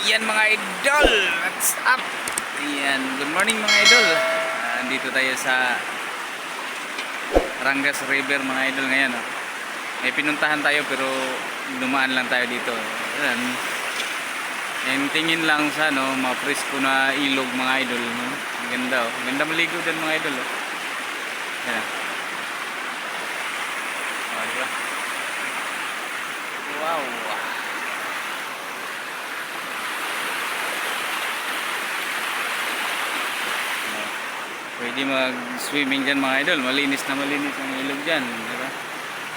Yan mga idol, what's up? Yan, good morning mga idol. Andito tayo sa Rangas River mga idol ngayon. May pinuntahan tayo pero dumaan lang tayo dito. Yan. And tingin lang sa mga presko na ilog mga idol. Ang ganda oh. Ganda maligo din mga idol oh. Yan. Oh, diba? Wow. Pwede mag-swimming dyan mga idol. Malinis na malinis ang ilog dyan. Diba?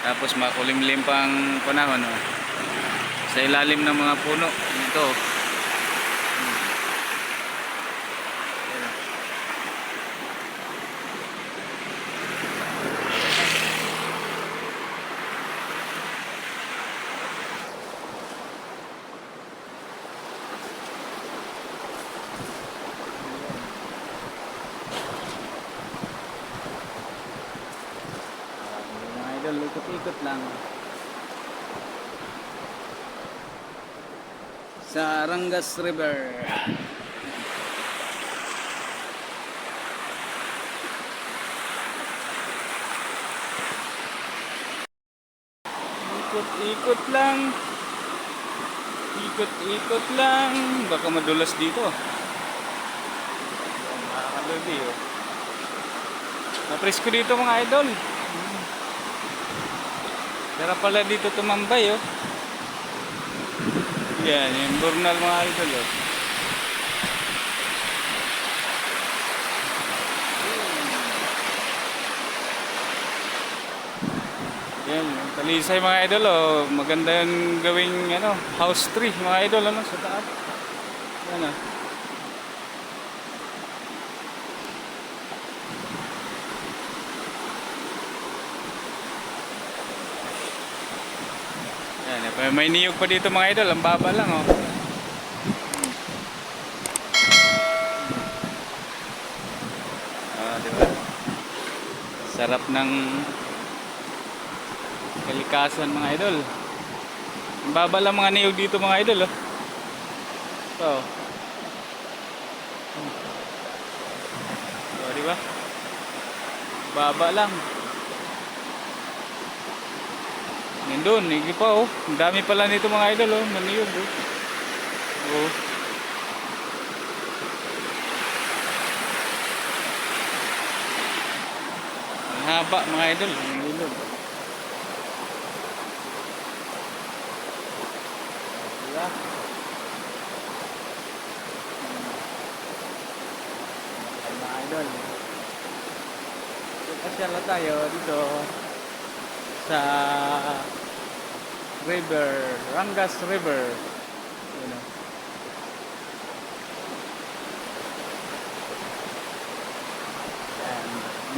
Tapos makulimlim pang panahon. Oh. Sa ilalim ng mga puno. Ito. Ikot-ikot lang sa Rangas River. Ikot-ikot lang, ikot-ikot lang, baka madulas dito. Nakakalubi oh. Napresko dito mga idol. Tara pala dito tumambay oh. Yan, yung burnal mga idol oh. Yan, talisay mga idol oh. Maganda yung gawing house tree mga idol sa taas. Yan oh. May niyog pa dito mga idol, ang baba lang oh. Diba? Sarap ng kalikasan mga idol. Ang baba lang mga niyog dito mga idol oh. So, diba? Baba lang. Nandun, higi pa oh. Ang dami pala nito mga idol oh. Maniyog oh. Oh. Ang haba mga idol. Ang ilog. Diba? Ay mga idol. Pasyala tayo dito sa river, Rangas River.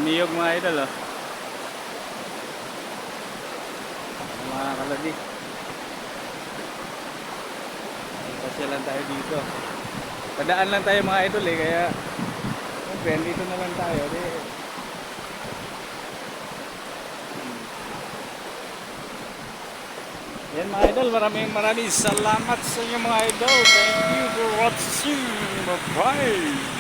Niyog mga idol oh. Mga kalagi. Pasyalan tayo dito. Padaan lang tayo mga idol kaya dito na lang tayo. Yan mga idol, maraming salamat sa inyo mga idol. Thank you for watching. Bye bye.